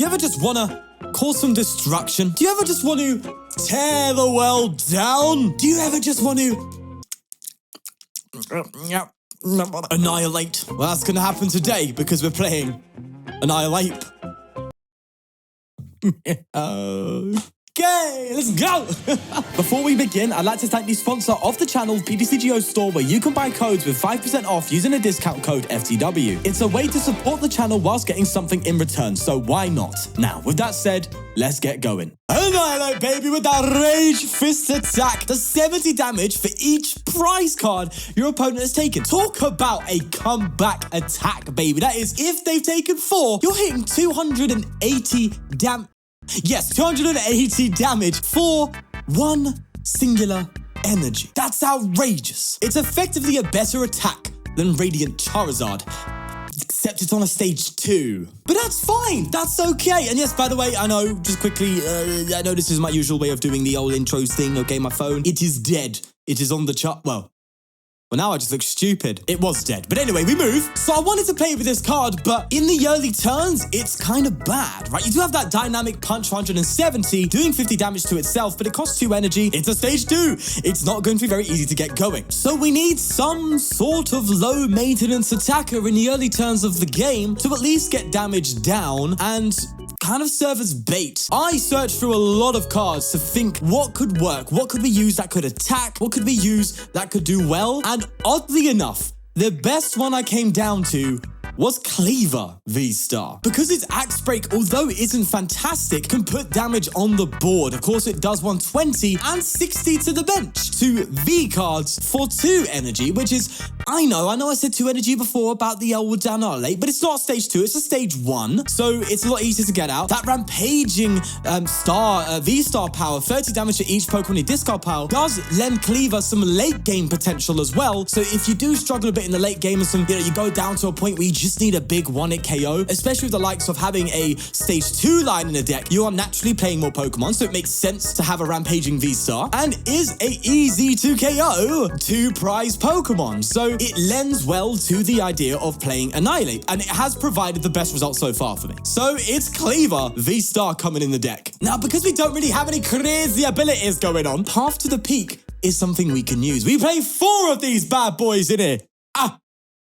You ever just wanna cause some destruction? Do you ever just want to tear the world down? Do you ever just want to annihilate? Well, that's gonna happen today because we're playing Annihilape. Okay, let's go! Before we begin, I'd like to thank the sponsor of the channel, ptcgl store, where you can buy codes with 5% off using the discount code FTW. It's a way to support the channel whilst getting something in return, so why not? Now, with that said, let's get going. Annihilape, baby, with that Rage Fist attack. Does 70 damage for each prize card your opponent has taken. Talk about a comeback attack, baby. That is, if they've taken 4, you're hitting 280 damage. Yes, 280 damage for one singular energy. That's outrageous. It's effectively a better attack than Radiant Charizard, except it's on a stage 2. But that's fine, that's okay. And yes, by the way, I know, just quickly, I know this is my usual way of doing the old intros thing, okay, my phone. It is dead. It is on the chart, well, now I just look stupid. It was dead. But anyway, we move. So I wanted to play with this card, but in the early turns, it's kind of bad, right? You do have that dynamic punch 170, doing 50 damage to itself, but it costs 2 energy. It's a stage 2. It's not going to be very easy to get going. So we need some sort of low maintenance attacker in the early turns of the game to at least get damage down and kind of serve as bait. I searched through a lot of cards to think what could work, what could we use that could attack, what could we use that could do well, and oddly enough, the best one I came down to was Kleavor VSTAR. Because its Axe Break, although it isn't fantastic, can put damage on the board. Of course, it does 120 and 60 to the bench. 2 V cards for 2 energy, which is, I know I said 2 energy before about the old Annihilape, but it's not stage 2, it's a stage 1, so it's a lot easier to get out. That rampaging V-Star power, 30 damage to each Pokemon in discard pile, does lend Kleavor some late game potential as well. So if you do struggle a bit in the late game and some, you go down to a point where you just need a big 1-hit KO, especially with the likes of having a stage 2 line in the deck, you are naturally playing more Pokemon, so it makes sense to have a rampaging V-Star, and is a easy to KO 2 prize Pokemon. So it lends well to the idea of playing Annihilape, and it has provided the best results so far for me. So it's Kleavor V-Star coming in the deck. Now, because we don't really have any crazy abilities going on, Path to the Peak is something we can use. We play 4 of these bad boys in here.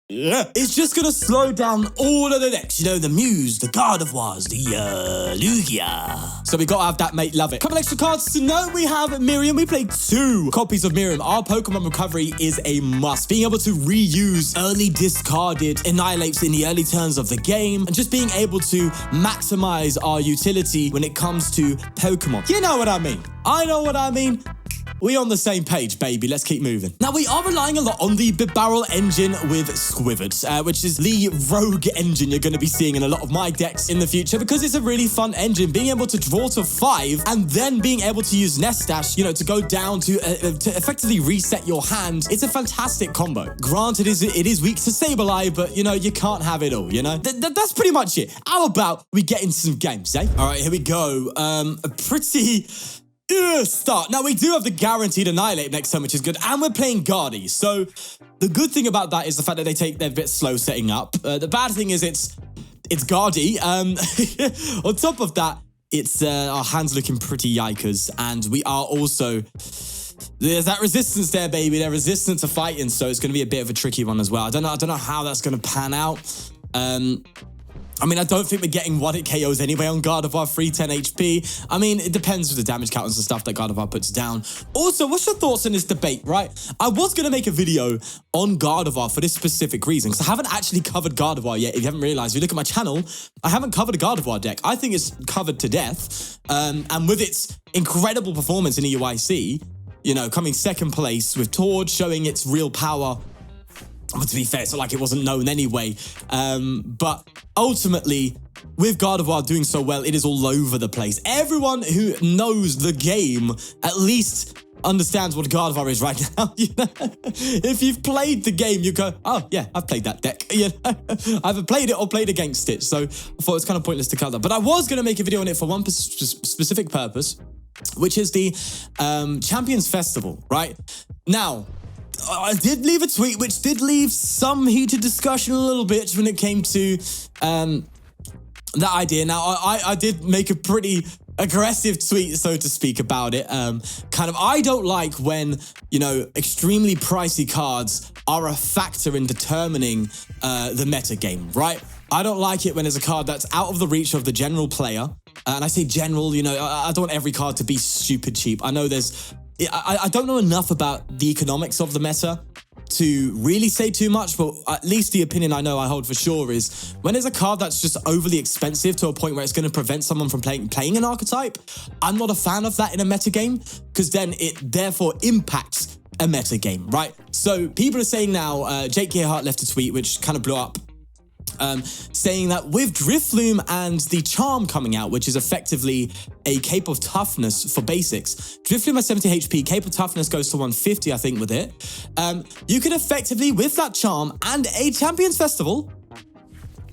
Yeah. It's just gonna slow down all of the decks. You know, the Muse, the Gardevoirs, the Lugia. So we gotta have that, mate. Love it. Couple extra cards to note. We have Miriam. We played 2 copies of Miriam. Our Pokemon recovery is a must. Being able to reuse early discarded Annihilapes in the early turns of the game, and just being able to maximize our utility when it comes to Pokemon. You know what I mean. I know what I mean. We on the same page, baby. Let's keep moving. Now, we are relying a lot on the Bibarel engine with Skwovet, which is the rogue engine you're going to be seeing in a lot of my decks in the future, because it's a really fun engine. Being able to draw to 5 and then being able to use Nest Dash, to go down to effectively reset your hand. It's a fantastic combo. Granted, it is weak to Sableye, but, you can't have it all, That's pretty much it. How about we get into some games, eh? All right, here we go. A pretty start. Now, we do have the guaranteed Annihilape next turn, which is good, and we're playing Guardy. So the good thing about that is the fact that they're a bit slow setting up. The bad thing is it's Guardy. On top of that, it's our hands looking pretty yikers, and we are also, there's that resistance there, baby. They're resistant to fighting, so it's going to be a bit of a tricky one as well. I don't know how that's going to pan out. I don't think we're getting 1-hit KOs anyway on Gardevoir, 310 HP. It depends with the damage counters and stuff that Gardevoir puts down. Also, what's your thoughts on this debate, right? I was going to make a video on Gardevoir for this specific reason, because I haven't actually covered Gardevoir yet. If you haven't realized, if you look at my channel, I haven't covered a Gardevoir deck. I think it's covered to death. And with its incredible performance in the UIC, coming 2nd place with Torch, showing its real power. But to be fair, it's not like it wasn't known anyway. But ultimately, with Gardevoir doing so well, it is all over the place. Everyone who knows the game at least understands what Gardevoir is right now. If you've played the game, you go, oh yeah, I've played that deck. I haven't played it or played against it. So I thought it's kind of pointless to cover. But I was going to make a video on it for one specific purpose, which is the Champions Festival, right? Now, I did leave a tweet which did leave some heated discussion a little bit when it came to that idea. Now, I did make a pretty aggressive tweet, so to speak, about it. I don't like when, you know, extremely pricey cards are a factor in determining the meta game, right? I don't like it when there's a card that's out of the reach of the general player. And I say general, you know, I don't want every card to be stupid cheap. I know I don't know enough about the economics of the meta to really say too much, but at least the opinion I know I hold for sure is when there's a card that's just overly expensive to a point where it's going to prevent someone from playing an archetype, I'm not a fan of that in a meta game, because then it therefore impacts a meta game, right? So people are saying now, Jake Gearhart left a tweet which kind of blew up, saying that with Drifloon and the Charm coming out, which is effectively a Cape of Toughness for basics, Drifloon has 70 HP, Cape of Toughness goes to 150, I think, with it. You can effectively, with that Charm and a Champions Festival,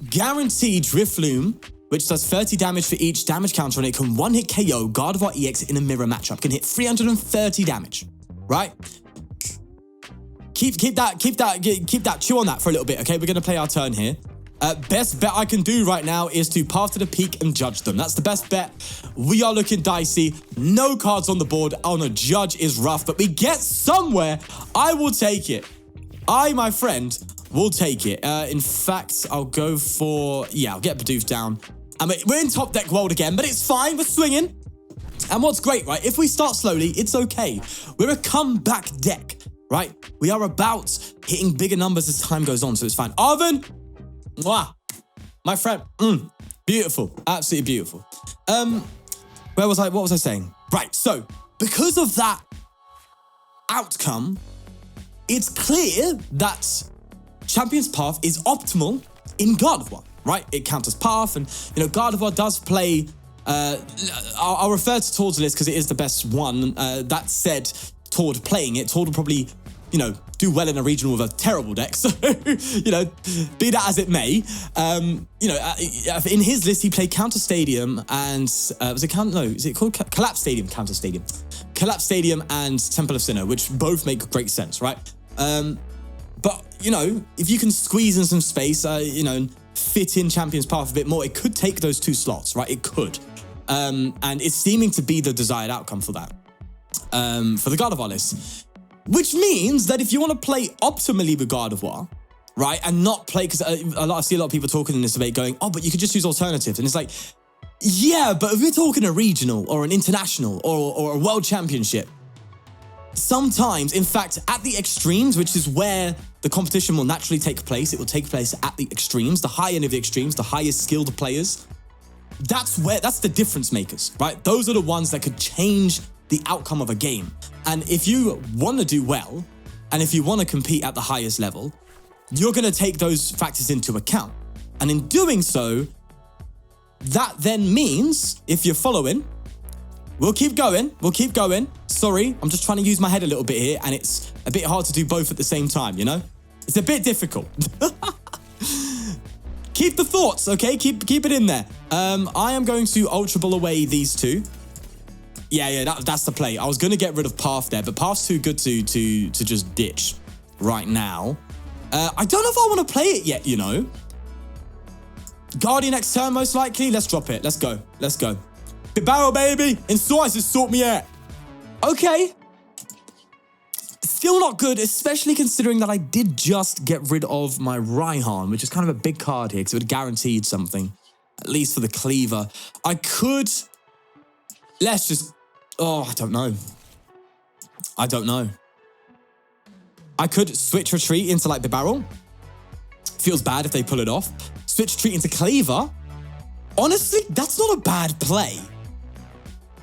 guarantee Drifloon, which does 30 damage for each damage counter on it, can one-hit KO Gardevoir EX in a mirror matchup, can hit 330 damage, right? Keep that, chew on that for a little bit, okay? We're going to play our turn here. Best bet I can do right now is to path to the peak and judge them. That's the best bet. We are looking dicey. No cards on the board. On a judge is rough, but we get somewhere. I will take it. My friend, will take it. In fact, I'll go for... Yeah, I'll get Bidoof down. I mean, we're in top deck world again, but it's fine. We're swinging. And what's great, right? If we start slowly, it's okay. We're a comeback deck, right? We are about hitting bigger numbers as time goes on, so it's fine. Arven! Mwah. My friend, beautiful, absolutely beautiful. What was I saying? Right, so because of that outcome, it's clear that Champion's Path is optimal in Gardevoir, right? It counters Path, and you know Gardevoir does play. I'll refer to Tord's list because it is the best one. That said, Tord playing it, Tord will probably, you know, do well in a regional with a terrible deck. So, you know, be that as it may, you know, in his list, he played Counter Stadium and, is it called Collapse Stadium? Counter Stadium. Collapse Stadium and Temple of Sinnoh, which both make great sense, right? But, you know, if you can squeeze in some space, you know, fit in Champion's Path a bit more, it could take those 2 slots, right? It could. And it's seeming to be the desired outcome for that, for the Gardevoir list. Which means that if you want to play optimally with Gardevoir, right, and not play, because I see a lot of people talking in this debate going, oh, but you could just use alternatives. And it's like, yeah, but if we're talking a regional or an international or a world championship, sometimes, in fact, at the extremes, which is where the competition will naturally take place, it will take place at the extremes, the high end of the extremes, the highest skilled players. That's the difference makers, right? Those are the ones that could change the outcome of a game. And if you want to do well, and if you want to compete at the highest level, you're going to take those factors into account. And in doing so, that then means, if you're following, we'll keep going. Sorry, I'm just trying to use my head a little bit here, and it's a bit hard to do both at the same time, you know? It's a bit difficult. Keep the thoughts, okay? Keep it in there. I am going to Ultra Ball away these 2. Yeah, that's the play. I was going to get rid of Path there, but Path's too good to just ditch right now. I don't know if I want to play it yet, you know. Guardian next turn, most likely. Let's drop it. Let's go. Bibarel, baby. Incisive, sort me out. Okay. Still not good, especially considering that I did just get rid of my Raihan, which is kind of a big card here because it would have guaranteed something, at least for the Kleavor. I could... Let's just... Oh, I don't know. I could switch retreat into like Bibarel. Feels bad if they pull it off. Switch retreat into Kleavor. Honestly, that's not a bad play.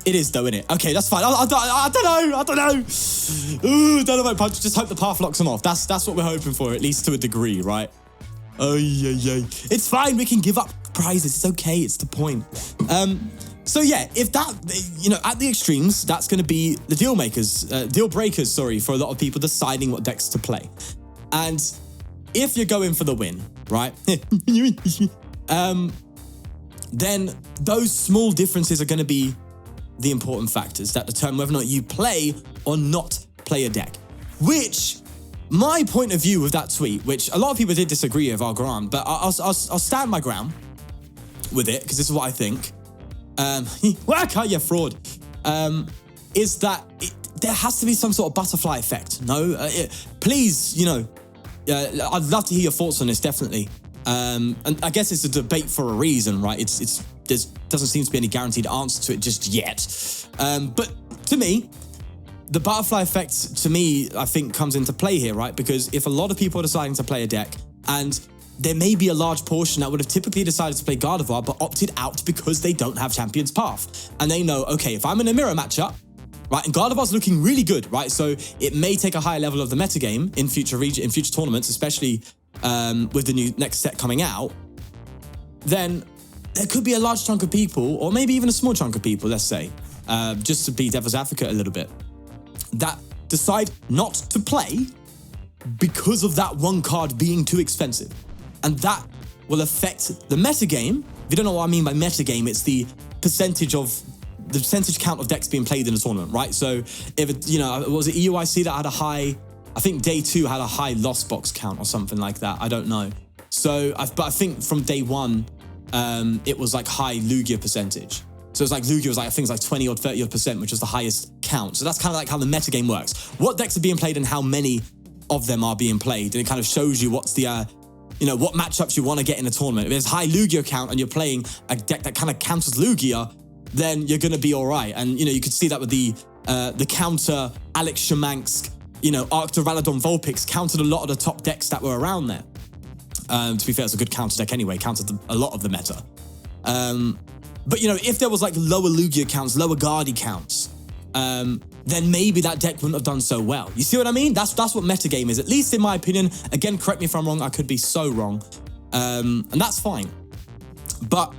It is though, isn't it? Okay, that's fine. I don't know. Ooh, don't know about punch. Just hope the path locks them off. That's what we're hoping for, at least to a degree, right? Oh, yeah. It's fine. We can give up prizes. It's okay. It's the point. So yeah, if that, you know, at the extremes, that's going to be the deal breakers, for a lot of people deciding what decks to play. And if you're going for the win, right? Then those small differences are going to be the important factors that determine whether or not you play or not play a deck. Which, my point of view with that tweet, which a lot of people did disagree with, I'll grant, but I'll stand my ground. with it, because this is what I think. Yeah, fraud. Is that there has to be some sort of butterfly effect. No, please, you know, I'd love to hear your thoughts on this, definitely. And I guess it's a debate for a reason, right? There doesn't seem to be any guaranteed answer to it just yet. But to me, the butterfly effect, to me, I think comes into play here, right? Because if a lot of people are deciding to play a deck, and there may be a large portion that would have typically decided to play Gardevoir but opted out because they don't have Champion's Path. And they know, okay, if I'm in a mirror matchup, right, and Gardevoir's looking really good, right? So it may take a higher level of the metagame in future tournaments, especially with the new next set coming out. Then there could be a large chunk of people, or maybe even a small chunk of people, let's say, just to be devil's advocate a little bit, that decide not to play because of that one card being too expensive. And that will affect the metagame. If you don't know what I mean by metagame, it's the percentage count of decks being played in a tournament, right? So if it, you know, was it EUIC that had a high, I think day 2 had a high lost box count or something like that. I don't know. So, but I think from day 1, it was like high Lugia percentage. So it's like Lugia was like, I think it's like 20 or 30%, which is the highest count. So that's kind of like how the metagame works. What decks are being played and how many of them are being played. And it kind of shows you what's the, you know, what matchups you want to get in a tournament. If there's high Lugia count and you're playing a deck that kind of counters Lugia, then you're going to be all right. And, you know, you could see that with the counter Alex Shamansk, you know, Arcturalodon Vulpix countered a lot of the top decks that were around there. To be fair, it's a good counter deck anyway, countered a lot of the meta. But, you know, if there was like lower Lugia counts, lower Guardi counts, then maybe that deck wouldn't have done so well. You see what I mean? That's what metagame is, at least in my opinion. Again, correct me if I'm wrong, I could be so wrong. And that's fine. But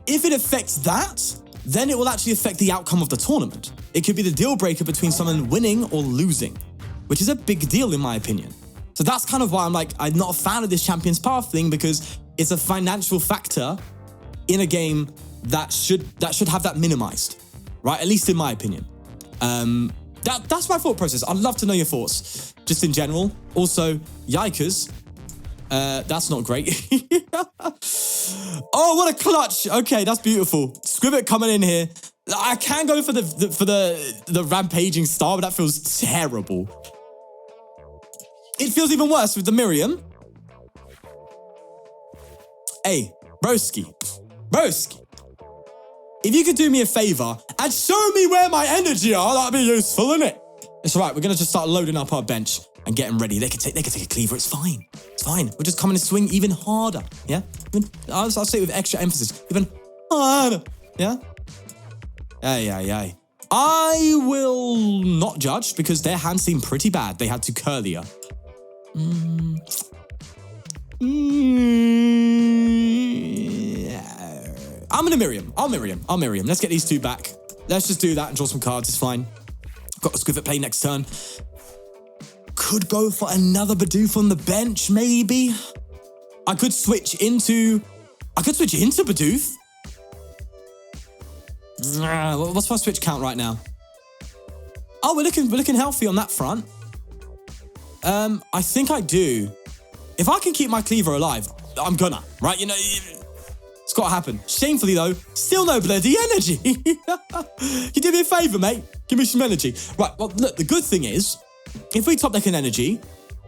if it affects that, then it will actually affect the outcome of the tournament. It could be the deal breaker between someone winning or losing, which is a big deal in my opinion. So that's kind of why I'm not a fan of this Champion's Path thing, because it's a financial factor in a game that should have that minimized, right? At least in my opinion. That's my thought process. I'd love to know your thoughts, just in general. Also, yikers. That's not great. Oh, what a clutch. Okay, that's beautiful. Skwovet coming in here. I can go for the rampaging star, but that feels terrible. It feels even worse with the Miriam. Hey, broski. If you could do me a favor and show me where my energy are, that'd be useful, innit? It's all right. We're gonna just start loading up our bench and getting ready. They could take a Kleavor. It's fine. It's fine. We'll just come in and swing even harder. Yeah. I'll say it with extra emphasis. Even harder. Yeah. Ay. I will not judge because their hands seem pretty bad. They had to Curlier. I'm gonna Miriam. I'll Miriam. Let's get these two back. Let's just do that and draw some cards. It's fine. Got a Skwovet play next turn. Could go for another Bidoof on the bench, maybe. I could switch into Bidoof. What's my switch count right now? Oh, we're looking healthy on that front. I think I do. If I can keep my Kleavor alive, I'm gonna, right? You know, it's got to happen. Shamefully, though, still no bloody energy. You do me a favor, mate. Give me some energy. Right, well, look, the good thing is, if we top deck an energy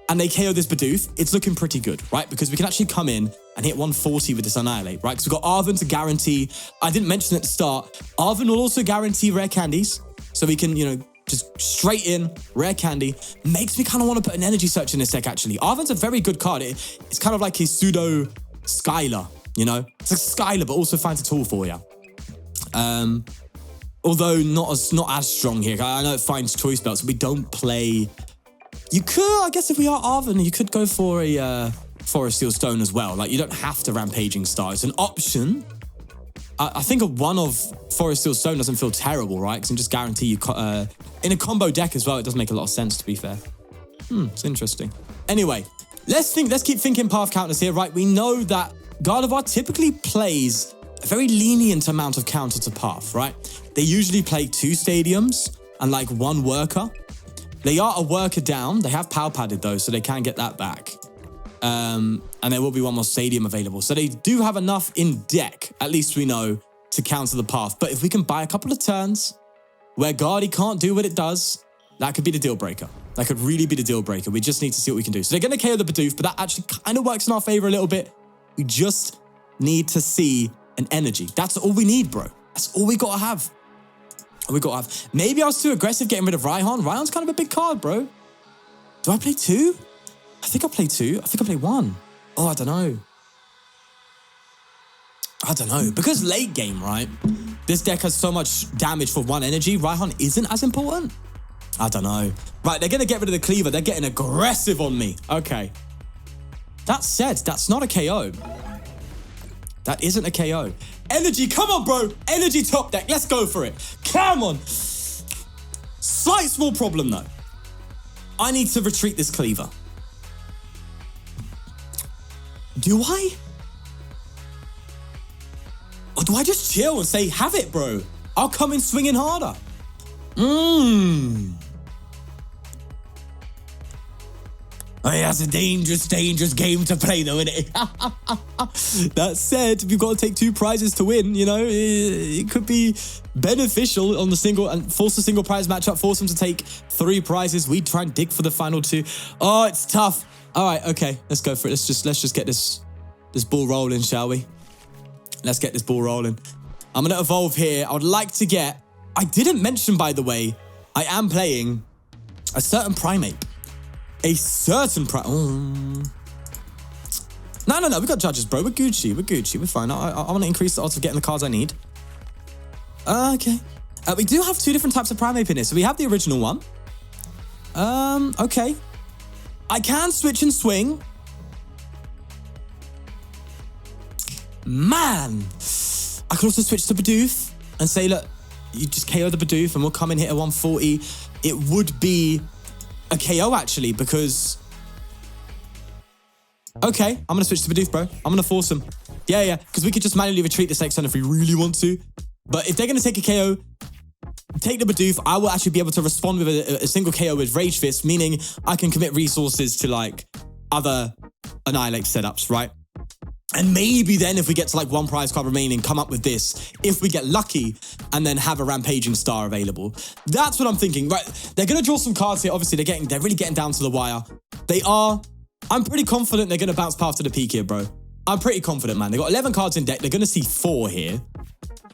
and they KO this Bidoof, it's looking pretty good, right? Because we can actually come in and hit 140 with this Annihilate, right? Because we've got Arven to guarantee, I didn't mention at the start, Arven will also guarantee rare candies. So we can, you know, just straight in, rare candy. Makes me kind of want to put an energy search in this deck, actually. Arven's a very good card. It's kind of like a pseudo Skylar, you know? It's like Skylar, but also finds a tool for you. Although not as strong here. I know it finds choice belts, but we don't play. You could, I guess, if we are Arven, you could go for a Steel Stone as well. Like, you don't have to Rampaging Star. It's an option. I think a one of Forest Steel Stone doesn't feel terrible, right? Because it can just guarantee you in a combo deck as well. It does make a lot of sense, to be fair. It's interesting. Anyway, let's keep thinking path counters here, right? We know that Gardevoir typically plays a very lenient amount of counter to path, right? They usually play 2 stadiums and like 1 worker. They are a worker down. They have power padded though, so they can get that back. And there will be one more stadium available. So they do have enough in deck, at least we know, to counter the path. But if we can buy a couple of turns where Guardy can't do what it does, that could be the deal breaker. That could really be the deal breaker. We just need to see what we can do. So they're going to KO the Bidoof, but that actually kind of works in our favor a little bit. We just need to see an energy. That's all we need, bro. That's all we got to have. All we got to have. Maybe I was too aggressive getting rid of Raihan. Raihan's kind of a big card, bro. Do I play 2? I think I play 2. I think I play 1. Oh, I don't know. I don't know. Because late game, right? This deck has so much damage for 1 energy. Raihan isn't as important. I don't know. Right, they're going to get rid of the Kleavor. They're getting aggressive on me. Okay. That said, that's not a KO. That isn't a KO. Energy, come on, bro. Energy top deck. Let's go for it. Come on. Slight small problem, though. I need to retreat this Kleavor. Do I? Or do I just chill and say, have it, bro? I'll come in swinging harder. Oh, yeah, that's a dangerous, dangerous game to play, though, isn't it? That said, we've got to take 2 prizes to win, you know? It could be beneficial on the single and force a single prize matchup, force them to take 3 prizes. We try and dig for the final 2. Oh, it's tough. All right, okay, let's go for it. Let's just get this ball rolling, shall we? Let's get this ball rolling. I'm going to evolve here. I would like to get... I didn't mention, by the way, I am playing a certain Primeape. A certain No, we got judges, bro. We're Gucci. We're Gucci. We're fine. I want to increase the odds of getting the cards I need. Okay. We do have 2 different types of Primeape in here. So we have the original one. Okay. I can switch and swing. Man. I can also switch to Bidoof and say, look, you just KO the Bidoof and we'll come in hit at 140. It would be a KO, actually, because... Okay, I'm going to switch to Bidoof, bro. I'm going to force him. Yeah, because we could just manually retreat this next turn if we really want to. But if they're going to take a KO, take the Bidoof, I will actually be able to respond with a single KO with Rage Fist, meaning I can commit resources to, like, other Annihilape setups, right? And maybe then if we get to like 1 prize card remaining, come up with this, if we get lucky, and then have a Rampaging Star available. That's what I'm thinking, right? They're going to draw some cards here. Obviously, they're really getting down to the wire. I'm pretty confident they're going to bounce past to the peak here, bro. I'm pretty confident, man. They got 11 cards in deck. They're going to see 4 here.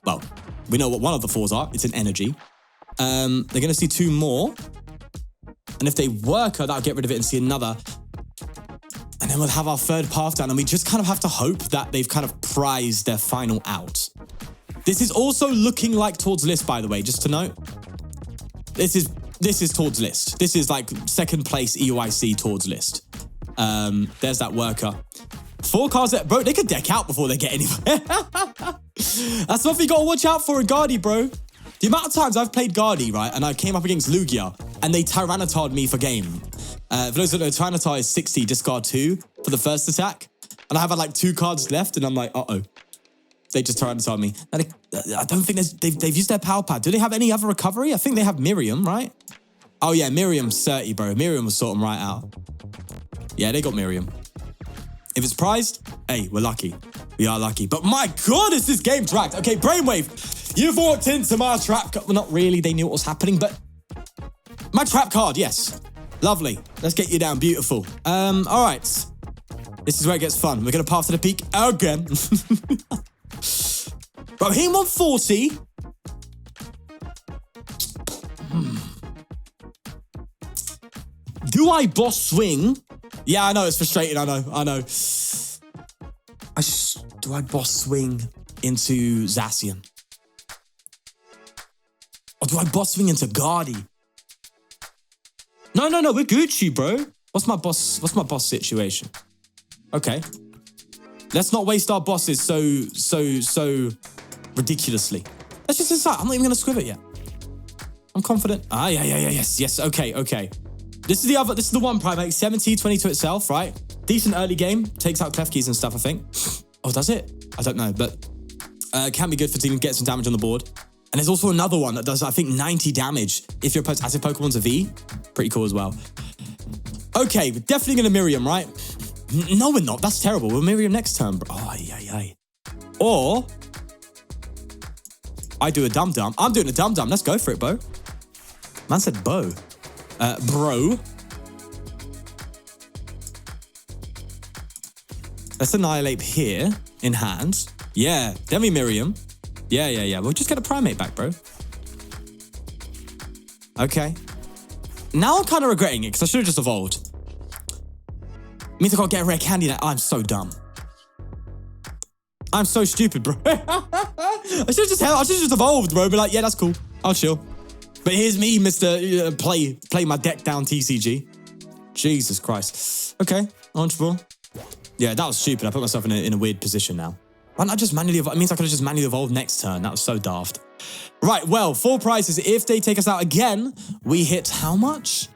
Well, we know what one of the 4s are. It's an energy. They're going to see 2 more. And if they work her, that'll get rid of it and see another. And then we'll have our 3rd path down, and we just kind of have to hope that they've kind of prized their final out. This is also looking like towards list, by the way, just to note. This is towards list. This is like 2nd place EUIC towards list. There's that worker. 4 cards that, bro, they could deck out before they get anywhere. That's something you gotta watch out for in Guardy, bro. The amount of times I've played Guardy, right, and I came up against Lugia, and they Tyranitar'd me for game. For those who don't know, Tyranitar is 60, discard 2 for the 1st attack. And I have had like 2 cards left, and I'm like, uh-oh. They just Tyranitar'd me. I don't think they've used their power pad. Do they have any other recovery? I think they have Miriam, right? Oh yeah, Miriam's 30, bro. Miriam will sort them right out. Yeah, they got Miriam. If it's prized, hey, we're lucky. We are lucky. But my God, is this game dragged? Okay, Brainwave, you've walked into my trap card. Well, not really. They knew what was happening, but my trap card, yes. Lovely. Let's get you down. Beautiful. All right. This is where it gets fun. We're going to path to the peak again. Bro, hitting 140. Do I boss swing? Yeah, I know. It's frustrating. I know. Do I boss swing into Zacian? Or do I boss swing into Guardy? No, we're Gucci, bro. What's my boss situation? Okay. Let's not waste our bosses so ridiculously. Let's just decide. I'm not even gonna squiv it yet. I'm confident. Ah, yeah, yes. Okay. This is the one Primeape, 70, 20 to itself, right? Decent early game. Takes out clef keys and stuff, I think. Oh, does it? I don't know, but can be good for team to get some damage on the board. And there's also another one that does, I think, 90 damage if your passive Pokemon's a V. Pretty cool as well. Okay, we're definitely going to Miriam, right? No, we're not. That's terrible. We'll Miriam next turn, bro. Oh, yeah. Or I do a dum-dum. I'm doing a dum-dum. Let's go for it, bro. Man said bow. Bro. Let's Annihilape here in hand. Yeah, then we Miriam. Yeah. We'll just get a Primeape back, bro. Okay. Now I'm kind of regretting it because I should have just evolved. Means I gotta get a Rare Candy now. Oh, I'm so dumb. I'm so stupid, bro. I should have just evolved, bro. Be like, yeah, that's cool. I'll chill. But here's me, Mr. Play my deck down TCG. Jesus Christ. Okay, Ultra Ball. Yeah, that was stupid. I put myself in a weird position now. Why not just manually evolve? It means I could have just manually evolved next turn. That was so daft. Right, well, 4 prizes. If they take us out again, we hit how much?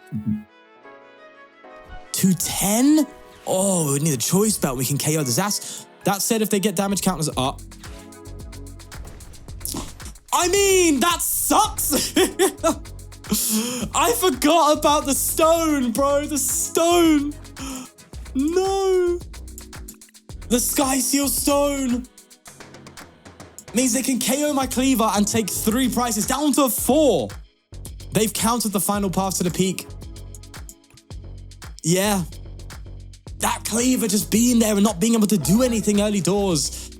210? Oh, we need a Choice Belt. We can KO the Zas. That said, if they get damage counters up. I mean, that sucks. I forgot about the stone, bro. The stone. No. The Sky Seal Stone. Means they can KO my Kleavor and take 3 prizes down to 4. They've countered the final path to the peak. Yeah. That Kleavor just being there and not being able to do anything early doors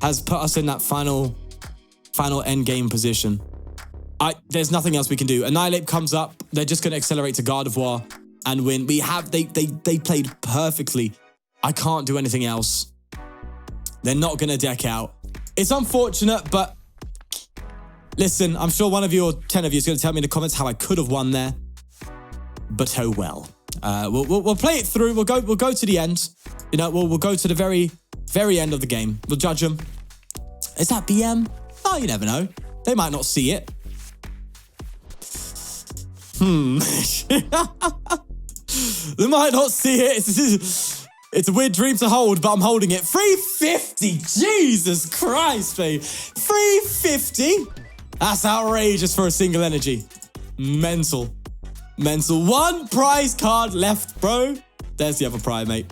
has put us in that final end game position. There's nothing else we can do. Annihilape comes up. They're just going to accelerate to Gardevoir and win. They played perfectly. I can't do anything else. They're not going to deck out. It's unfortunate, but listen, I'm sure one of you or 10 of you is going to tell me in the comments how I could have won there. But oh well. We'll play it through. We'll go to the end. You know, we'll go to the very end of the game. We'll judge them. Is that BM? Oh, you never know. They might not see it. They might not see it. It's a weird dream to hold, but I'm holding it. 350. Jesus Christ, babe. 350. That's outrageous for a single energy. Mental. 1 prize card left, bro. There's the other Primeape.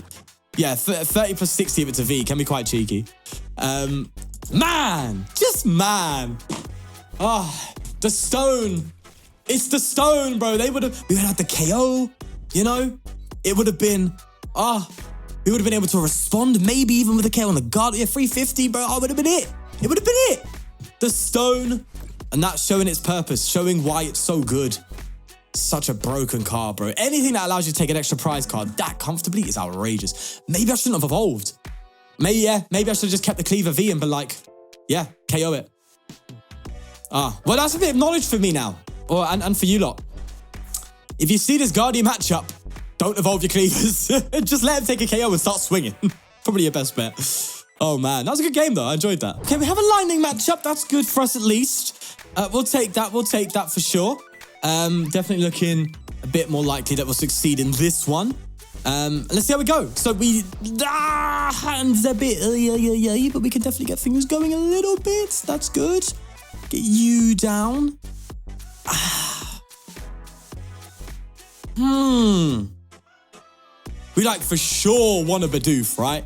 Yeah, 30 plus 60 if it's a V. Can be quite cheeky. Man. Just man. Oh, the stone. It's the stone, bro. We would have had the KO, you know? It would have been, we would have been able to respond, maybe even with a KO on the guard. Yeah, 350, bro. Oh, it would have been it. It would have been it. The stone. And that's showing its purpose, showing why it's so good. Such a broken card, bro. Anything that allows you to take an extra prize card that comfortably is outrageous. Maybe I shouldn't have evolved. Maybe I should have just kept the Kleavor V and been like, yeah, KO it. Well, that's a bit of knowledge for me now. And for you lot. If you see this Guardian matchup, don't evolve your Kleavors. Just let him take a KO and start swinging. Probably your best bet. Oh, man. That was a good game, though. I enjoyed that. Okay, we have a Lightning matchup. That's good for us, at least. We'll take that. We'll take that for sure. Definitely looking a bit more likely that we'll succeed in this one. Let's see how we go. So hands a bit, but we can definitely get things going a little bit. That's good. Get you down. We for sure want a Bidoof, right?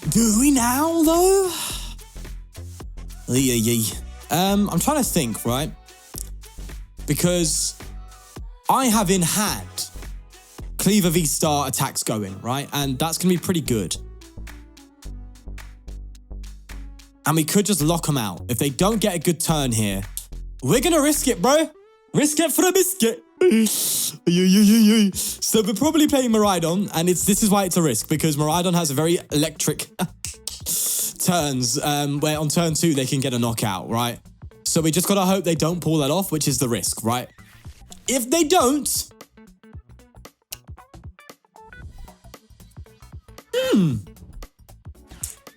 Do we now, though? I'm trying to think, right? Because I have in hand Kleavor VSTAR attacks going, right? And that's going to be pretty good. And we could just lock them out. If they don't get a good turn here, we're going to risk it, bro. Risk it for a biscuit. So we're probably playing Miraidon, and this is why it's a risk, because Miraidon has a very electric turns, where on turn 2 they can get a knockout, right? So we just got to hope they don't pull that off, which is the risk, right? If they don't...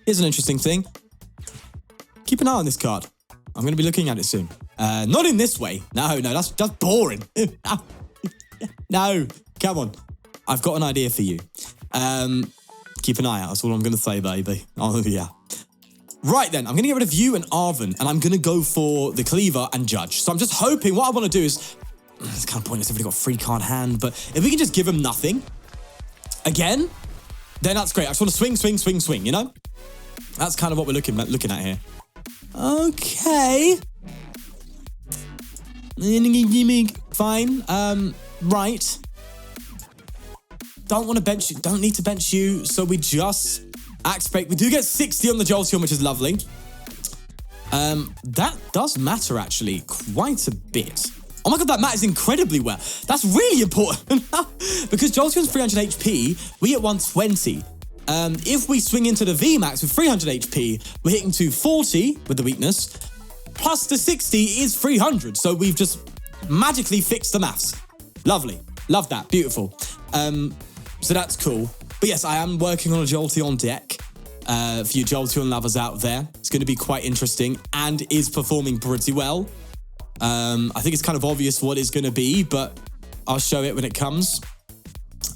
Here's an interesting thing. Keep an eye on this card. I'm going to be looking at it soon. Not in this way. No, that's boring. No, come on. I've got an idea for you. Keep an eye out. That's all I'm going to say, baby. Oh, yeah. Right then, I'm going to get rid of you and Arven, and I'm going to go for the Kleavor and Judge. So I'm just hoping, what I want to do is, it's kind of pointless if we've got a free card hand, but if we can just give him nothing, again, then that's great. I just want to swing, swing, swing, swing, you know? That's kind of what we're looking at here. Okay. Fine. Right. Don't want to bench you. Don't need to bench you. So we just axe break. We do get 60 on the Jolteon, which is lovely. That does matter, actually, quite a bit. Oh my god, that matters incredibly well. That's really important. Because Jolteon's 300 HP, we get 120. If we swing into the VMAX with 300 HP, we're hitting 240 with the weakness. Plus the 60 is 300. So we've just magically fixed the maths. Lovely. Love that. Beautiful. So that's cool. But yes, I am working on a Jolteon deck. For you Jolteon lovers out there. It's going to be quite interesting and is performing pretty well. I think it's kind of obvious what it's going to be, but I'll show it when it comes.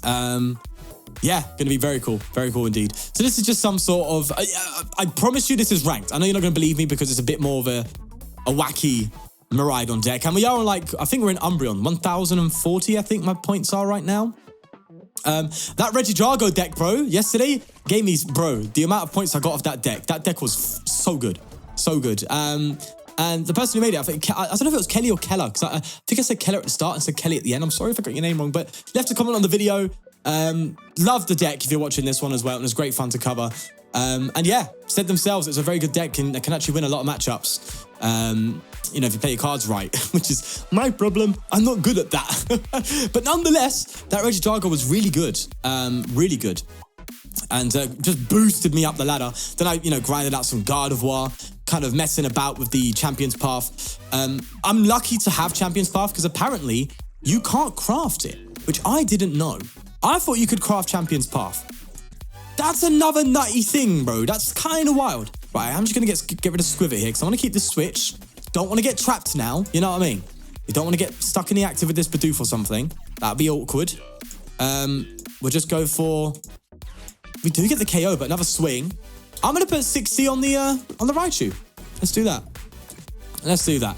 Yeah, going to be very cool. Very cool indeed. So this is just some sort of... I promise you this is ranked. I know you're not going to believe me because it's a bit more of a wacky Miraidon deck. And we are on like... I think we're in Umbreon. 1040, I think my points are right now. That Regidrago deck, bro, yesterday gave me... Bro, the amount of points I got off that deck was so good. So good. And the person who made it, I don't know if it was Kelly or Keller, because I think I said Keller at the start and said Kelly at the end. I'm sorry if I got your name wrong, but left a comment on the video. Love the deck if you're watching this one as well, and it was great fun to cover. And yeah, said themselves, it's a very good deck and can actually win a lot of matchups. You know, if you play your cards right, which is my problem. I'm not good at that. But nonetheless, that Regidrago was really good. Really good. And just boosted me up the ladder. Then I, you know, grinded out some Gardevoir, kind of messing about with the Champion's Path. I'm lucky to have Champion's Path because apparently you can't craft it, which I didn't know. I thought you could craft Champion's Path. That's another nutty thing, bro. That's kind of wild. Right, I'm just going to get rid of Skwovet here because I want to keep this Switch. Don't want to get trapped now. You know what I mean? You don't want to get stuck in the active with this Bidoof or something. That'd be awkward. We'll just go for... We do get the KO, but another swing. I'm going to put 60 on the Raichu. Let's do that. Let's do that.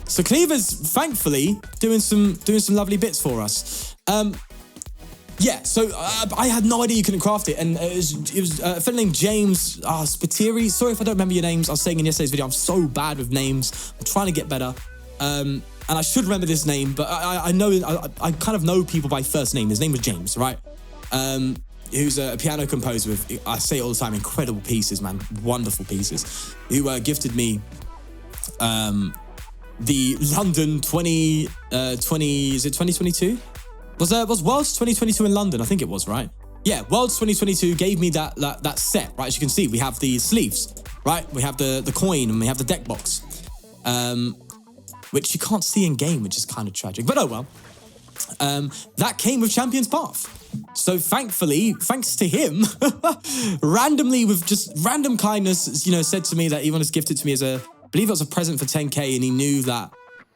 So Kleavor's thankfully doing some lovely bits for us. Yeah, so I had no idea you couldn't craft it, and it was a fellow named James Spiteri. Sorry if I don't remember your names. I was saying in yesterday's video, I'm so bad with names. I'm trying to get better, and I should remember this name, but I know I kind of know people by first name. His name was James, right? Who's a piano composer with, I say it all the time, incredible pieces, man, wonderful pieces. Who gifted me the London 2020, is it 2022? Was Worlds 2022 in London? I think it was, right? Yeah, Worlds 2022 gave me that set, right? As you can see, we have the sleeves, right? We have the coin and we have the deck box, which you can't see in game, which is kind of tragic. But oh well. That came with Champion's Path. So thankfully, thanks to him, randomly with just random kindness, you know, said to me that he wanted to gift it to me as I believe it was a present for 10k, and he knew that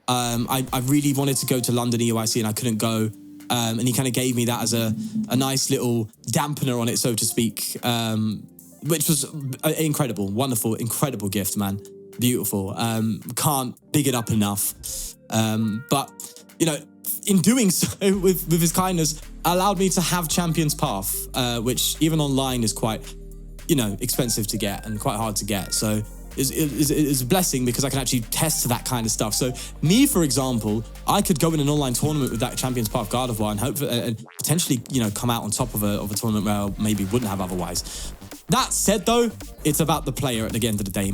I really wanted to go to London EUIC and I couldn't go. And he kind of gave me that as a nice little dampener on it, so to speak, which was incredible, wonderful, incredible gift, man. Beautiful. Can't big it up enough. But, you know, in doing so with his kindness, allowed me to have Champion's Path, which even online is quite, you know, expensive to get and quite hard to get. So is a blessing because I can actually test that kind of stuff. So me, for example, I could go in an online tournament with that Champion's Path Gardevoir and hope and potentially, you know, come out on top of a tournament where I maybe wouldn't have otherwise. That said, though, it's about the player at the end of the day.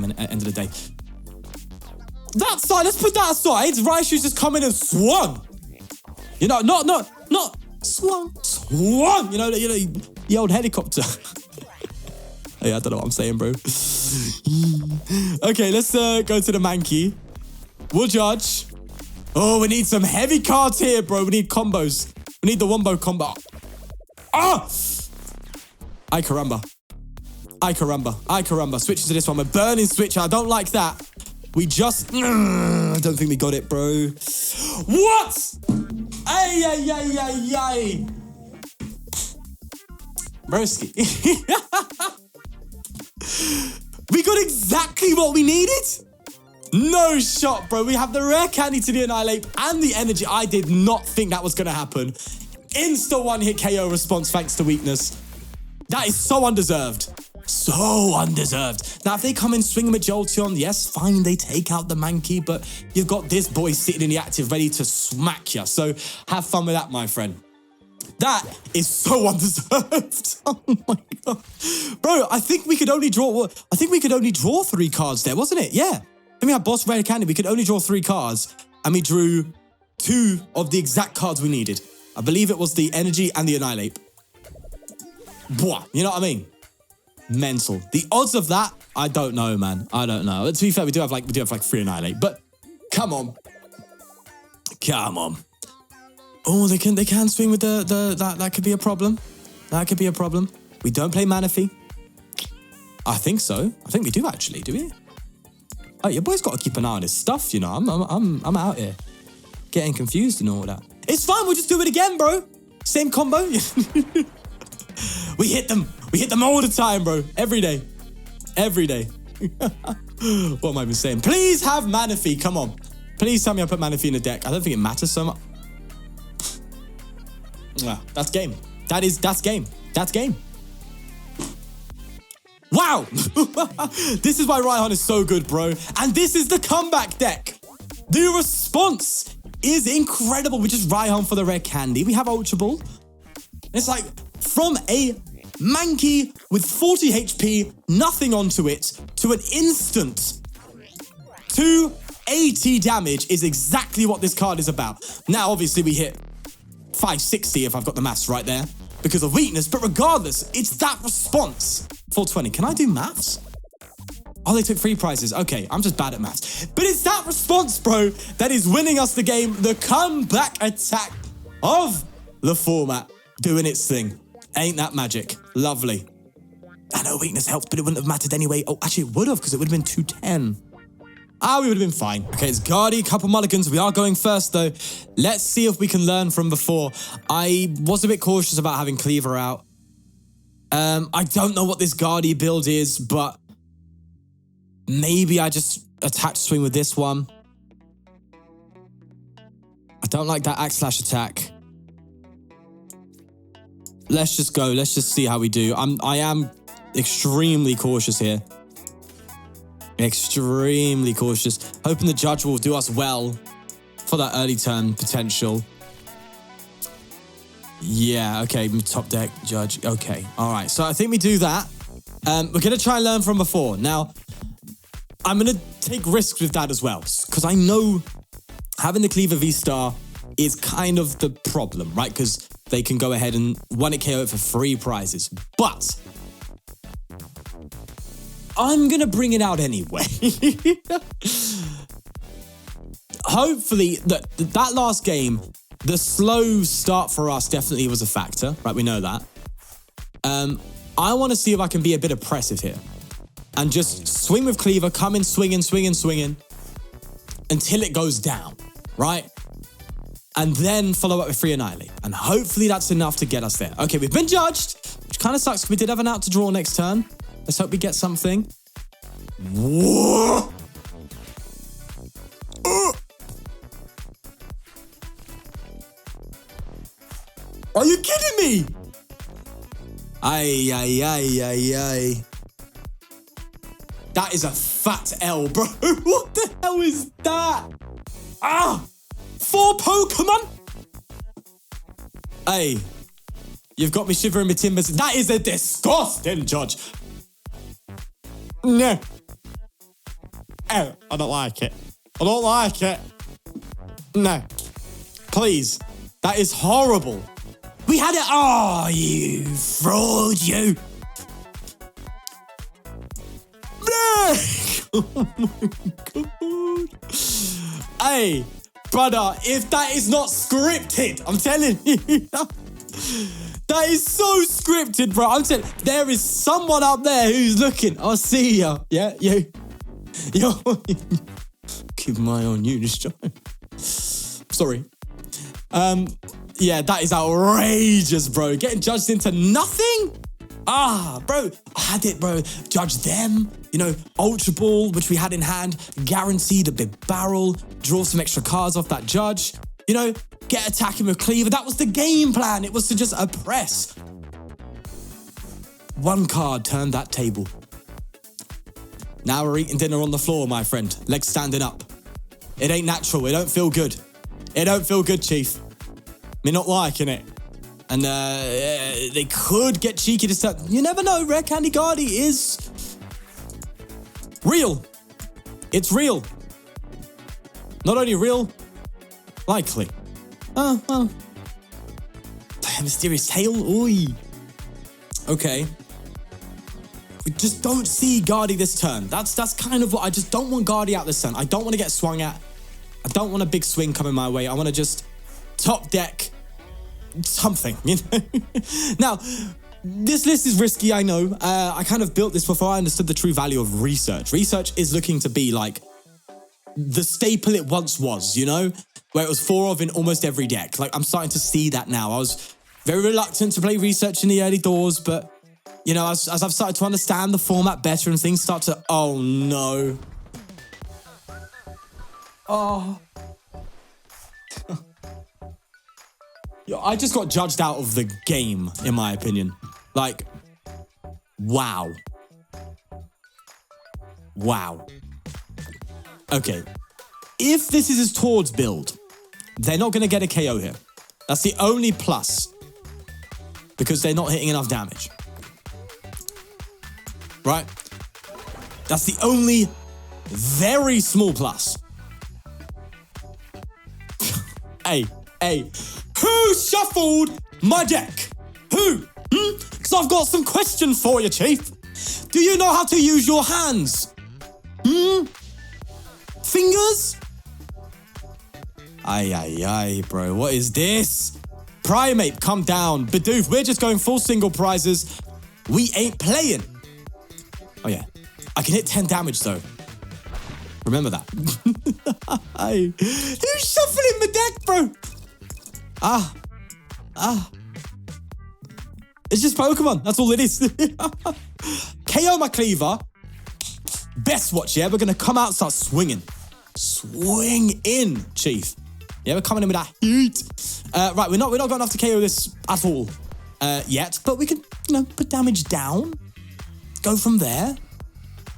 That side, let's put that aside. Raichu's just come in and swung. You know, not swung. You know, the old helicopter. Hey, I don't know what I'm saying, bro. Okay, let's go to the Mankey. We'll judge. Oh, we need some heavy cards here, bro. We need combos. We need the wombo combo. Ah! Ay caramba. Switch to this one. We're burning switch. I don't like that. We just... I don't think we got it, bro. What? Ay. Broski. We got exactly what we needed. No shot, bro. We have the Rare Candy to the Annihilape and the Energy. I did not think that was going to happen. Insta one-hit KO response thanks to weakness. That is so undeserved. So undeserved. Now, if they come in swinging with Jolteon, yes, fine, they take out the Mankey, but you've got this boy sitting in the active ready to smack you. So have fun with that, my friend. That is so undeserved. Oh my God. Bro, I think we could only draw 3 cards there, wasn't it? Yeah. Then we had Boss Rare Candy. We could only draw 3 cards, and we drew 2 of the exact cards we needed. I believe it was the Energy and the Annihilape. Bwah, you know what I mean? Mental. The odds of that, I don't know, man. I don't know. To be fair, we do have like 3 Annihilape, but come on. Come on. Oh, they can swing with that could be a problem. That could be a problem. We don't play Manaphy. I think so. I think we do actually, do we? Oh, your boy's got to keep an eye on his stuff, you know. I'm out here getting confused and all that. It's fine, we'll just do it again, bro. Same combo. We hit them. We hit them all the time, bro. Every day. Every day. What am I even saying? Please have Manaphy. Come on. Please tell me I put Manaphy in the deck. I don't think it matters so much. That's game. That's game. That's game. Wow. This is why Raihan is so good, bro. And this is the comeback deck. The response is incredible. We just Raihan for the Rare Candy. We have Ultra Ball. It's like from a Mankey with 40 HP, nothing onto it, to an instant 280 damage is exactly what this card is about. Now, obviously, we hit 560 if I've got the maths right there because of weakness, but regardless, it's that response. 420. Can I do maths? Oh, they took 3 prizes. Okay, I'm just bad at maths. But it's that response, bro, that is winning us the game. The comeback attack of the format doing its thing. Ain't that magic? Lovely. I know weakness helped, but it wouldn't have mattered anyway. Oh, actually, it would have because it would have been 210. We would have been fine. Okay, it's Guardy, couple mulligans. We are going first, though. Let's see if we can learn from before. I was a bit cautious about having Kleavor out. I don't know what this Guardy build is, but maybe I just attach swing with this one. I don't like that axe slash attack. Let's just go. Let's just see how we do. I am extremely cautious here. Extremely cautious. Hoping the judge will do us well for that early turn potential. Yeah, okay. Top deck, judge. Okay, all right. So I think we do that. We're going to try and learn from before. Now, I'm going to take risks with that as well, because I know having the Kleavor VSTAR is kind of the problem, right? Because they can go ahead and 1-hit KO it for 3 prizes. But I'm going to bring it out anyway. Hopefully, that last game, the slow start for us definitely was a factor, right? We know that. I want to see if I can be a bit oppressive here and just swing with Kleavor, come in swinging, swinging, swinging until it goes down, right? And then follow up with 3 Annihilape. And hopefully that's enough to get us there. Okay, we've been judged, which kind of sucks because we did have an out to draw next turn. Let's hope we get something. Whoa! Are you kidding me? Ay. That is a fat L, bro. What the hell is that? 4 Pokemon? Hey, you've got me shivering my timbers. That is a disgusting judge. No. Oh, I don't like it. I don't like it. No. Please. That is horrible. We had it. Oh, you fraud, you. No. Oh my God. Hey, brother, if that is not scripted, I'm telling you. That is so scripted, bro. I'm telling you, there is someone up there who's looking. I'll see ya. Yeah, you. Yo. Keep my eye on you this time. Sorry. Yeah, that is outrageous, bro. Getting judged into nothing? Bro, I had it, bro. Judge them, you know, Ultra Ball, which we had in hand, guarantee the Bibarel, draw some extra cards off that judge. You know, get attacking with Kleavor. That was the game plan. It was to just oppress. One card turned that table. Now we're eating dinner on the floor, my friend. Legs standing up. It ain't natural. It don't feel good. It don't feel good, Chief. Me not liking it. And they could get cheeky this time. You never know. Rare Candy Guardi is real. It's real. Not only real, likely. Oh. Mysterious tail. Oi. Okay. We just don't see Guardi this turn. That's kind of what I just don't want Guardi out this turn. I don't want to get swung at. I don't want a big swing coming my way. I want to just top deck something, you know? Now, this list is risky, I know. I kind of built this before I understood the true value of research. Research is looking to be like the staple it once was, you know? Where it was 4 of in almost every deck. Like, I'm starting to see that now. I was very reluctant to play research in the early doors, but, you know, as I've started to understand the format better and things start to... Oh, no. Oh. Yo, I just got judged out of the game, in my opinion. Like, wow. Wow. Okay. If this is his towards build, they're not going to get a KO here. That's the only plus. Because they're not hitting enough damage. Right? That's the only very small plus. Hey. Who shuffled my deck? Who? Because I've got some questions for you, Chief. Do you know how to use your hands? Fingers? Aye, bro. What is this? Primeape, come down. Bidoof, we're just going full single prizes. We ain't playing. Oh, yeah. I can hit 10 damage, though. Remember that. Hey. Who's shuffling my deck, bro? It's just Pokemon. That's all it is. KO my Kleavor. Best watch, yeah? We're going to come out and start swinging. Swing in, Chief. Yeah, we're coming in with that heat. Right, we're not going to have to KO this at all yet. But we can, you know, put damage down. Go from there.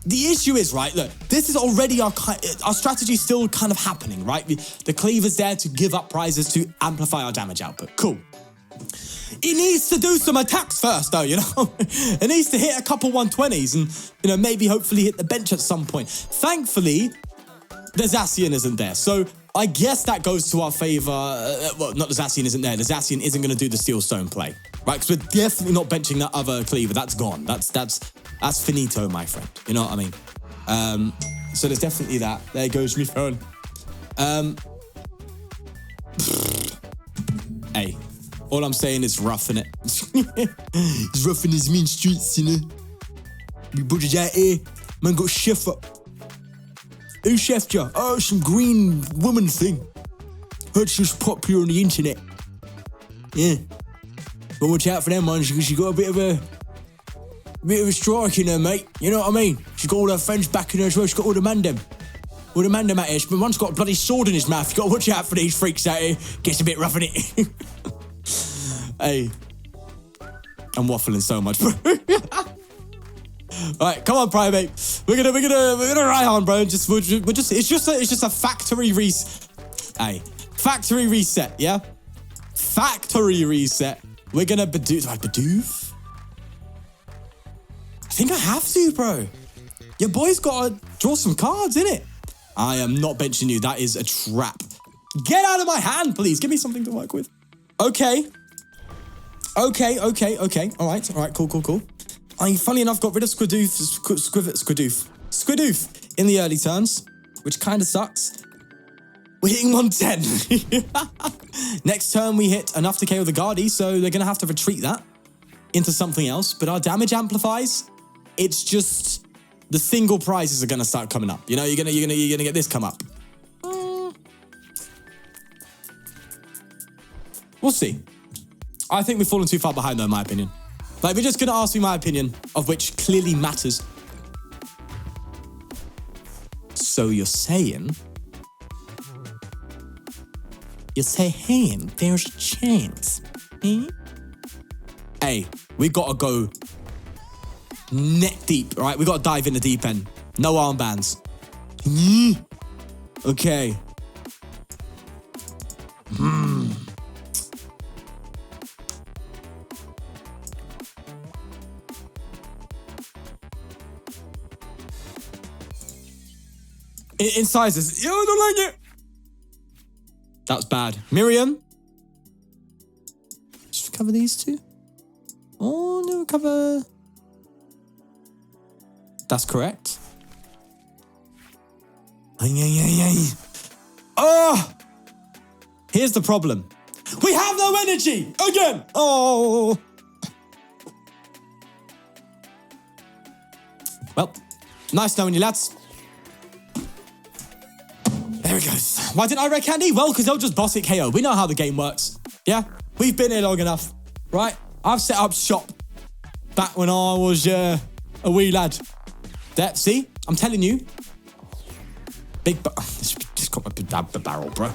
The issue is, right, look, this is already our strategy still kind of happening, right? The Kleavor's there to give up prizes to amplify our damage output. Cool. It needs to do some attacks first, though, you know? It needs to hit a couple 120s and, you know, maybe hopefully hit the bench at some point. Thankfully, the Zacian isn't there. So I guess that goes to our favor. Well, not the Zacian isn't there. The Zacian isn't going to do the Steel Stone play, right? Because we're definitely not benching that other Kleavor. That's gone. That's finito, my friend. You know what I mean? So there's definitely that. There goes me phone. Hey, all I'm saying is roughing it. He's roughing his mean streets, you know. We budget out here. Man got chef up. Who chefed you? Oh, some green woman thing. Heard she was popular on the internet. Yeah. But watch out for them ones because she got a bit of a strike in her, mate. You know what I mean? She's got all her friends back in her as well. She's got all the mandem. All the mandem out here. But one's got a bloody sword in his mouth. You got to watch out for these freaks out here. Gets a bit rough in it. Hey. I'm waffling so much, bro. All right, come on, Primeape. We're gonna Raihan, bro. It's just a factory reset. Hey, factory reset, yeah? Factory reset. We're gonna Bidoof. I think I have to, bro. Your boy's gotta draw some cards, innit? I am not benching you. That is a trap. Get out of my hand, please. Give me something to work with. Okay. All right, cool. I, funny enough, got rid of Skwovet in the early turns, which kind of sucks. We're hitting 110. Next turn, we hit enough to KO the Guardi, so they're going to have to retreat that into something else. But our damage amplifies. It's just the single prizes are going to start coming up. You know, you're gonna get this come up. We'll see. I think we've fallen too far behind, though, in my opinion. Like, we're just going to ask me my opinion, of which clearly matters. So you're saying You say, hey, there's a chance. Hey, we gotta go neck deep, right? We gotta dive in the deep end. No armbands. Okay. In sizes. Yo, I don't like it. That's bad. Miriam. Just recover these two. Oh, no, recover. That's correct. Oh! Here's the problem. We have no energy! Again! Oh! Well, nice knowing you, lads. There it goes. Why didn't I Rare Candy? Well, because they'll just boss it KO. We know how the game works. Yeah? We've been here long enough, right? I've set up shop back when I was a wee lad. There, see? I'm telling you. Just got my barrel, bro.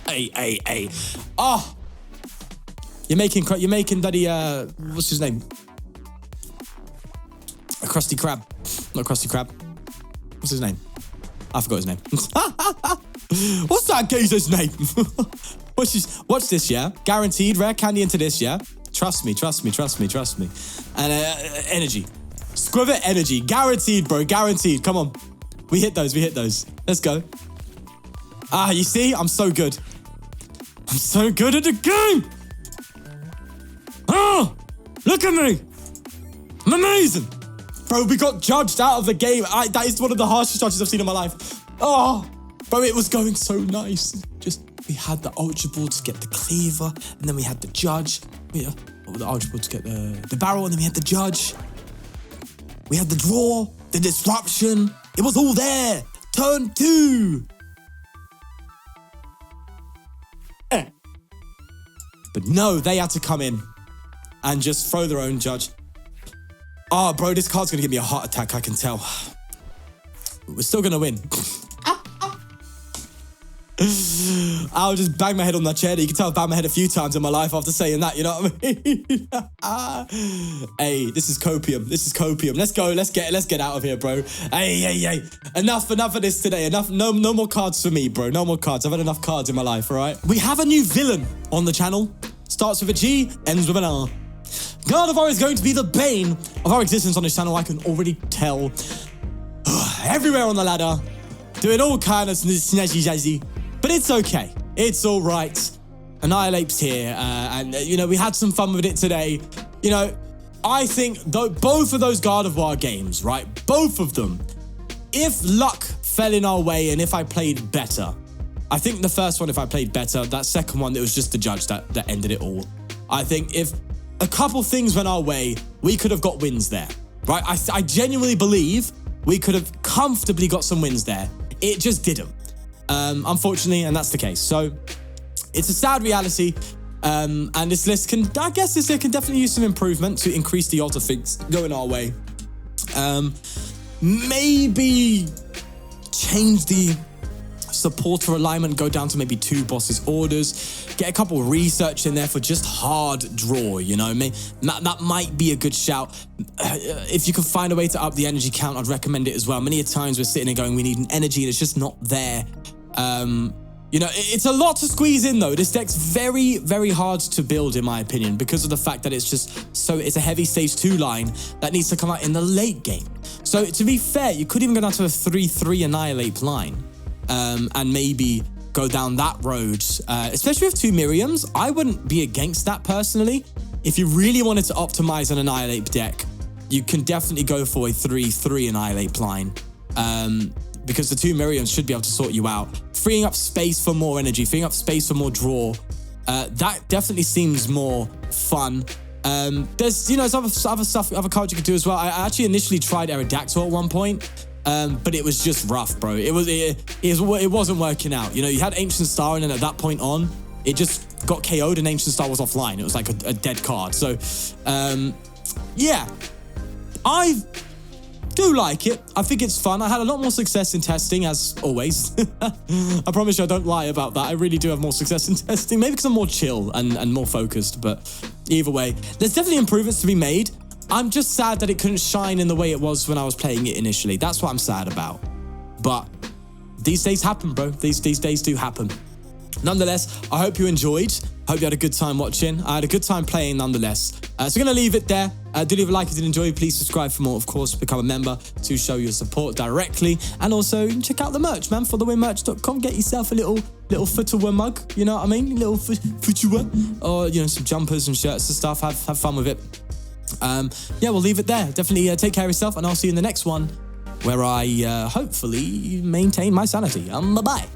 Hey. Oh! You're making bloody, what's his name? A Krusty Krab. Not Krusty Krab. What's his name? I forgot his name. What's that geezer's name? Watch this, yeah? Guaranteed Rare Candy into this, yeah? Trust me. And energy. Skwovet energy. Guaranteed, bro. Guaranteed. Come on. We hit those. Let's go. Ah, you see? I'm so good. I'm so good at the game. Oh, look at me. I'm amazing. Bro, we got judged out of the game. That is one of the harshest judges I've seen in my life. Oh, bro, it was going so nice. We had the Ultra Ball to get the Kleavor, and then we had the judge. The Ultra Ball to get the barrel, and then we had the judge. We had the draw, the disruption. It was all there. Turn 2. But no, they had to come in and just throw their own judge. Oh, bro, this card's going to give me a heart attack, I can tell. We're still going to win. I'll just bang my head on that chair. You can tell I've banged my head a few times in my life after saying that, you know what I mean? Hey, this is copium. Let's go. Let's get out of here, bro. Hey. Enough of this today. Enough. No more cards for me, bro. No more cards. I've had enough cards in my life, all right? We have a new villain on the channel. Starts with a G, ends with an R. Gardevoir is going to be the bane of our existence on this channel. I can already tell. Everywhere on the ladder. Doing all kind of snazzy jazzy. But it's okay. It's all right. Annihilape's here. And, you know, we had some fun with it today. You know, I think both of those Gardevoir games, right? Both of them. If luck fell in our way and if I played better. I think the first one, if I played better. That second one, it was just the judge that ended it all. I think if a couple things went our way, we could have got wins there. Right? I genuinely believe we could have comfortably got some wins there. It just didn't. Unfortunately, and that's the case. So it's a sad reality. And this list can definitely use some improvement to increase the odds of things going our way. Maybe change the supporter alignment, go down to maybe 2 bosses orders, get a couple of research in there for just hard draw, you know. That might be a good shout. If you can find a way to up the energy count, I'd recommend it as well. Many a times we're sitting there going, we need an energy and it's just not there. You know, it's a lot to squeeze in though. This deck's very, very hard to build in my opinion because of the fact that it's a heavy stage 2 line that needs to come out in the late game. So to be fair, you could even go down to a 3-3 Annihilape line. And maybe go down that road, especially with 2 Miriams. I wouldn't be against that personally. If you really wanted to optimize an Annihilape deck, you can definitely go for a 3-3 Annihilape line, because the 2 Miriams should be able to sort you out, freeing up space for more energy, freeing up space for more draw. That definitely seems more fun. There's, you know, other cards you could do as well. I actually initially tried Aerodactyl at one point. But it was just rough, bro. It wasn't working out. You know, you had Ancient Star, and then at that point on, it just got KO'd and Ancient Star was offline. It was like a dead card. So, yeah. do like it. I think it's fun. I had a lot more success in testing, as always. I promise you I don't lie about that. I really do have more success in testing. Maybe because I'm more chill and more focused, but either way, there's definitely improvements to be made. I'm just sad that it couldn't shine in the way it was when I was playing it initially. That's what I'm sad about. But these days happen, bro. These days do happen. Nonetheless, I hope you enjoyed. Hope you had a good time watching. I had a good time playing nonetheless. So I'm going to leave it there. Do leave a like if you did enjoy. Please subscribe for more, of course. Become a member to show your support directly. And also check out the merch, man. ForTheWinMerch.com. Get yourself a little footwear mug. You know what I mean? Little footwear. Or, you know, some jumpers and shirts and stuff. Have fun with it. Yeah, we'll leave it there. Definitely take care of yourself. And I'll see you in the next one, where I hopefully maintain my sanity. Bye-bye.